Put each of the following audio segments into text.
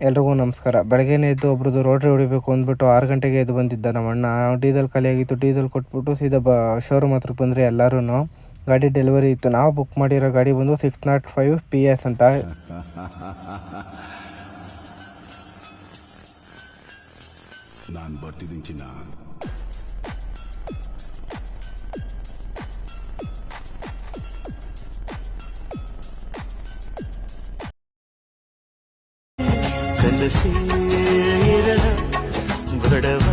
ಎಲ್ರಿಗೂ ನಮಸ್ಕಾರ. ಬೆಳಗ್ಗೆನೇ ಎದ್ದು ಒಬ್ರದ್ದು ರೋಟ್ರಿ ಹೊಡಿಬೇಕು ಅಂದ್ಬಿಟ್ಟು 6 ಗಂಟೆಗೆ ಎದ್ದು ಬಂದಿದ್ದ ನಮ್ಮ ಅಣ್ಣ. ಡೀಸೆಲ್ ಖಾಲಿ ಆಗಿತ್ತು, ಡೀಸೆಲ್ ಕೊಟ್ಬಿಟ್ಟು ಸೀದಾ ಶೋರೂಮ್ ಹತ್ರಕ್ಕೆ ಬಂದರೆ ಎಲ್ಲರೂ ಗಾಡಿ ಡೆಲಿವರಿ ಇತ್ತು. ನಾವು ಬುಕ್ ಮಾಡಿರೋ ಗಾಡಿ ಬಂದು 605 PS ಅಂತ. ನಾನು ಬರ್ತಿದ್ದೀನಿ ಚಿನ್ನ. ಬಡವ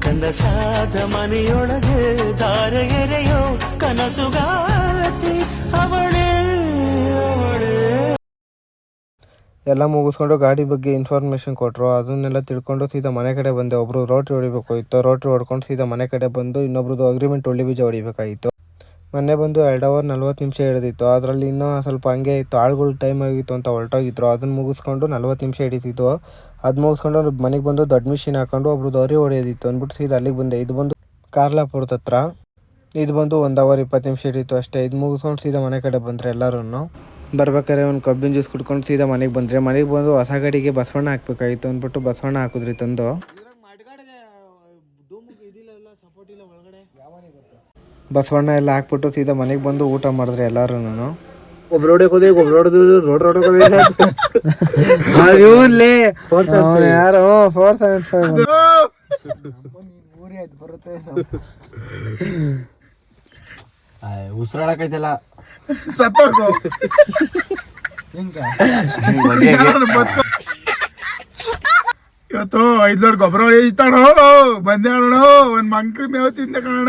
ಕನಸಾದ ಮನೆಯೊಳಗೆ ದಾರೆಗೆರೆಯೋ ಕನಸುಗಾತಿ ಅವಳೇ ಅವಳೇ. ಎಲ್ಲ ಮುಗಿಸ್ಕೊಂಡು ಗಾಡಿ ಬಗ್ಗೆ ಇನ್ಫಾರ್ಮೇಷನ್ ಕೊಟ್ಟರು. ಅದನ್ನೆಲ್ಲ ತಿಳ್ಕೊಂಡು ಸೀದಾ ಮನೆ ಕಡೆ ಬಂದೆ. ಒಬ್ರು ರೋಟ್ರಿ ಹೊಡಿಬೇಕಾಗಿತ್ತು, ರೋಟ್ರಿ ಹೊಡ್ಕೊಂಡು ಸೀದಾ ಮನೆ ಕಡೆ ಬಂದು ಇನ್ನೊಬ್ರದ್ದು ಅಗ್ರಿಮೆಂಟ್ ಒಳ್ಳೆ ಬೀಜ ಹೊಡಿಬೇಕಾಗಿತ್ತು. ಮೊನ್ನೆ ಬಂದು 2 ಅವರ್ 40 ನಿಮಿಷ ಹಿಡಿದಿತ್ತು. ಅದರಲ್ಲಿ ಇನ್ನೂ ಸ್ವಲ್ಪ ಹಂಗೆ ಇತ್ತು, ಆಳುಗಳು ಟೈಮ್ ಆಗಿತ್ತು ಅಂತ ಹೊರಟೋಗಿದ್ರು. ಅದನ್ನು ಮುಗಿಸ್ಕೊಂಡು 40 ನಿಮಿಷ ಹಿಡಿತಿತ್ತು. ಅದು ಮುಗಿಸ್ಕೊಂಡು ಮನೆಗೆ ಬಂದು ದೊಡ್ಡ ಮಿಷಿನ್ ಹಾಕೊಂಡು ಒಬ್ರದ್ದು ಅರಿ ಹೊಡೆಯೋದಿತ್ತು ಅಂದ್ಬಿಟ್ಟು ಸೀದಾ ಅಲ್ಲಿಗೆ ಬಂದೆ. ಇದು ಬಂದು ಕಾರ್ಲಾಪುರದ ಹತ್ರ. ಇದು ಬಂದು 1 ಅವರ್ 20 ನಿಮಿಷ ಹಿಡಿತು ಅಷ್ಟೇ. ಇದು ಮುಗಿಸ್ಕೊಂಡು ಸೀದಾ ಮನೆ ಕಡೆ ಬಂದರೆ ಎಲ್ಲರೂ ಬರ್ಬೇಕಾದ್ರೆ ಒಂದು ಕಬ್ಬಿನ ಜ್ಯೂಸ್ ಕುಡ್ಕೊಂಡು ಸೀದಾ ಮನೆಗೆ ಬಂದರೆ. ಮನೆಗೆ ಬಂದು ಹೊಸ ಗಾಡಿಗೆ ಬಸವಣ್ಣ ಹಾಕ್ಬೇಕಾಗಿತ್ತು ಅಂದ್ಬಿಟ್ಟು ಬಸವಣ್ಣ ಹಾಕಿದ್ರಿ ತಂದು. ಬಸವಣ್ಣ ಎಲ್ಲ ಹಾಕ್ಬಿಟ್ಟು ಸೀದಾ ಮನೆಗೆ ಬಂದು ಊಟ ಮಾಡಿದ್ರೆ ಎಲ್ಲರೂ. ಒಬ್ರು ಹೊಡೆಯೋದೇ ಒಬ್ರು ಹೊಡೆದು ರೋಡ್ ಹೊಡೆಯೋದೇ ಯಾರು 475 ಬರುತ್ತೆ. ಉಸಿರಾಡಕೈತಲ್ಲ ಇವತ್ತು 5 ಲೋಡ್ ಗೊಬ್ಬರ ಹೊಡಿತಾಣೋ ಬಂದೆ ಅಣ್ಣ. ಒಂದ್ ಮಂಕ್ರಿ ಮೇವ್ ತಿಂದ ಕಣ.